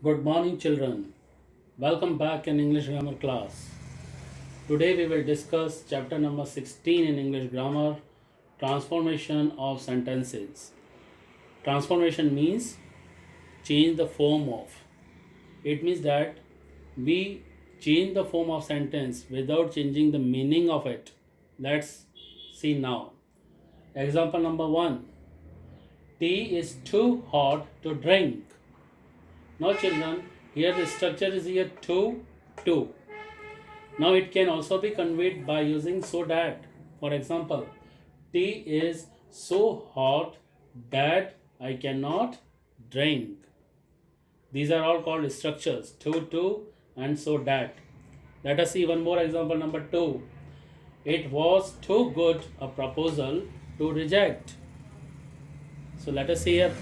Good morning, children. Welcome back in English grammar class. Today we will discuss chapter number 16 in English grammar, transformation of sentences. Transformation means change the form of. It means that we change the form of sentence without changing the meaning of it. Let's see now. Example number 1. Tea is too hot to drink. Now children, here the structure is here two. Now it can also be conveyed by using so that. For example, tea is so hot that I cannot drink. These are all called structures to and so that. Let us see one more example number 2. It was too good a proposal to reject. So let us see here.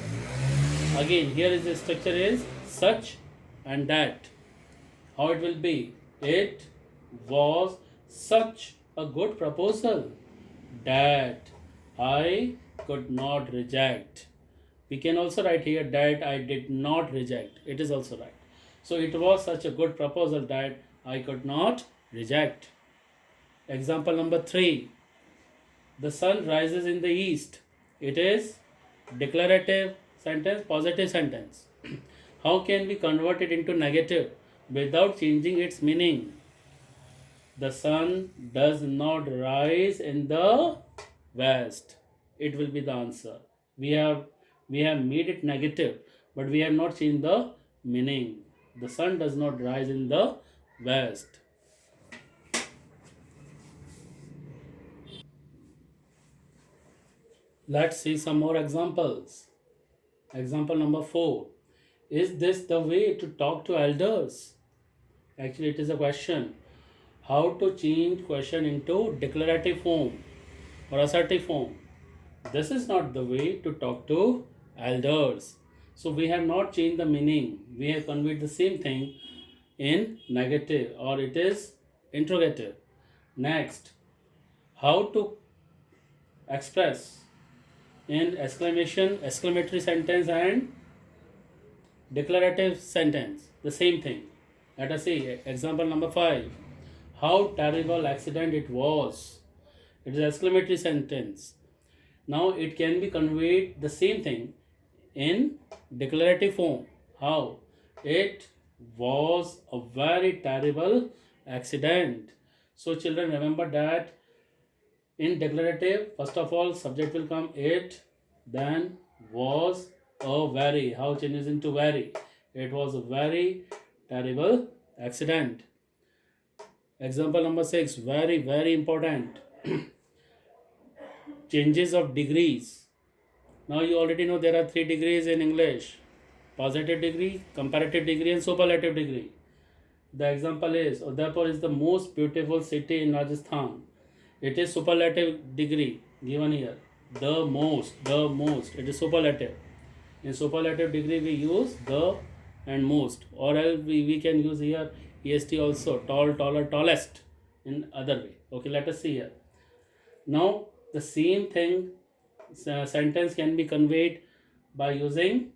Again, here is the structure is such and that. How it will be? It was such a good proposal that I could not reject. We can also write here that I did not reject. It is also right. So it was such a good proposal that I could not reject. Example number 3. The sun rises in the east. It is declarative sentence, positive sentence. How can we convert it into negative without changing its meaning? The sun does not rise in the west. It will be the answer. We have made it negative, but we have not changed the meaning. The sun does not rise in the west. Let's see some more examples. Example number 4. Is this the way to talk to elders? Actually, it is a question. How to change question into declarative form or assertive form? This is not the way to talk to elders. So we have not changed the meaning. We have conveyed the same thing in negative or it is interrogative. Next, how to express in exclamation, exclamatory sentence and declarative sentence. The same thing. Let us see example number 5. How terrible accident it was. It is exclamatory sentence. Now it can be conveyed the same thing in declarative form. How? It was a very terrible accident. So children, remember that in declarative, first of all, subject will come it, then was a very. How changes into very? It was a very terrible accident. Example number 6, very important. Changes of degrees. Now you already know there are 3 degrees in English: positive degree, comparative degree, and superlative degree. The example is Udaipur is the most beautiful city in Rajasthan. It is superlative degree given here. The most. It is superlative. In superlative degree, we use the and most, or else we can use here est also, tall, taller, tallest in other way. Okay, let us see here. Now, the same thing sentence can be conveyed by using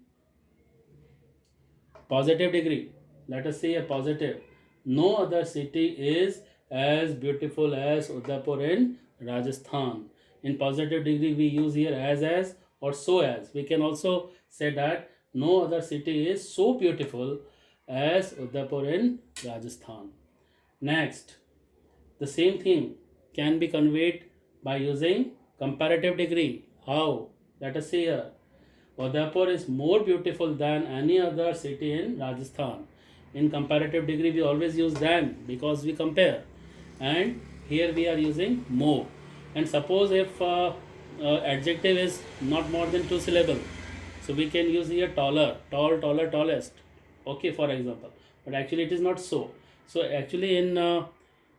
positive degree. Let us say a positive. No other city is as beautiful as Udaipur in Rajasthan. In positive degree, we use here as or so as. We can also say that no other city is so beautiful as Udaipur in Rajasthan. Next, the same thing can be conveyed by using comparative degree. How? Let us see here. Udaipur is more beautiful than any other city in Rajasthan. In comparative degree, we always use than because we compare. And here we are using more. And suppose if adjective is not more than 2 syllable, so we can use here taller, tall, taller, tallest. Okay, for example. But actually it is not so. So actually in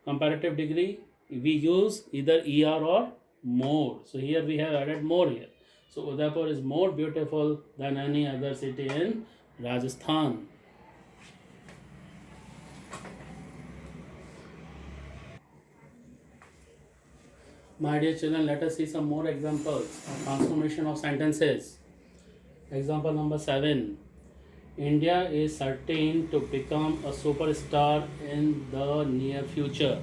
comparative degree, we use either er or more. So here we have added more here. So Udaipur is more beautiful than any other city in Rajasthan. My dear children, let us see some more examples of transformation of sentences. Example number 7. India is certain to become a superstar in the near future.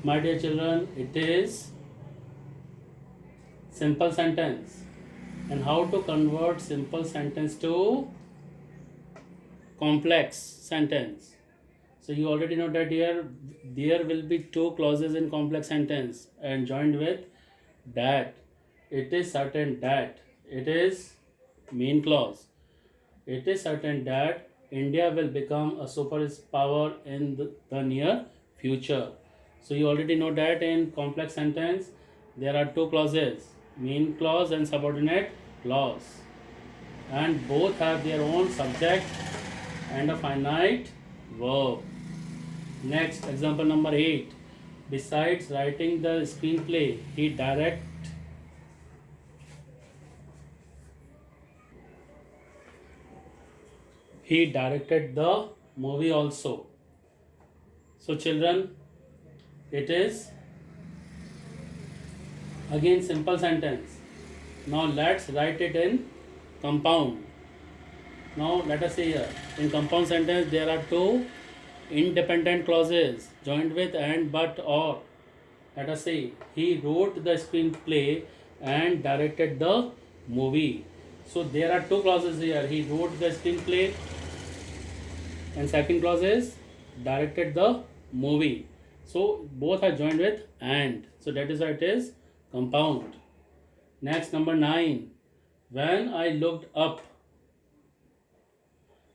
My dear children, it is simple sentence. And how to convert simple sentence to complex sentence? So you already know that here there will be two clauses in complex sentence and joined with that. It is certain that. It is main clause. It is certain that India will become a superpower in the near future. So you already know that in complex sentence there are two clauses, main clause and subordinate clause, and both have their own subject and a finite verb. Next, example number 8. Besides writing the screenplay, he directed the movie also. So children, it is again simple sentence. Now let's write it in compound. Now let us see here. In compound sentence there are two independent clauses joined with and, but, or. Let us see. He wrote the screenplay and directed the movie. So there are two clauses here. He wrote the screenplay and second clause is directed the movie. So both are joined with and. So that is why it is compound. Next, number 9. When I looked up,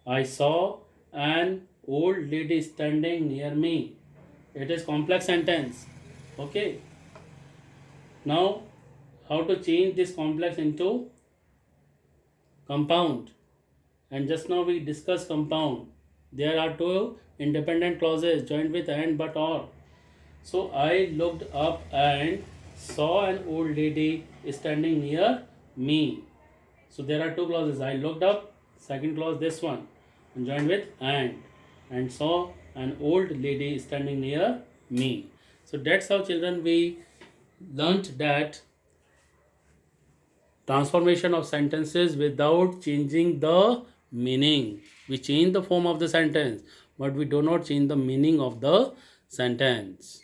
I saw an old lady standing near me. It is complex sentence. Okay. Now, how to change this complex into compound? And just now we discussed compound. There are two independent clauses joined with and, but, or. So I looked up and saw an old lady standing near me. So there are two clauses. I looked up, second clause this one, and joined with and saw an old lady standing near me. So that's how children we learnt that transformation of sentences without changing the meaning. We change the form of the sentence, but we do not change the meaning of the sentence.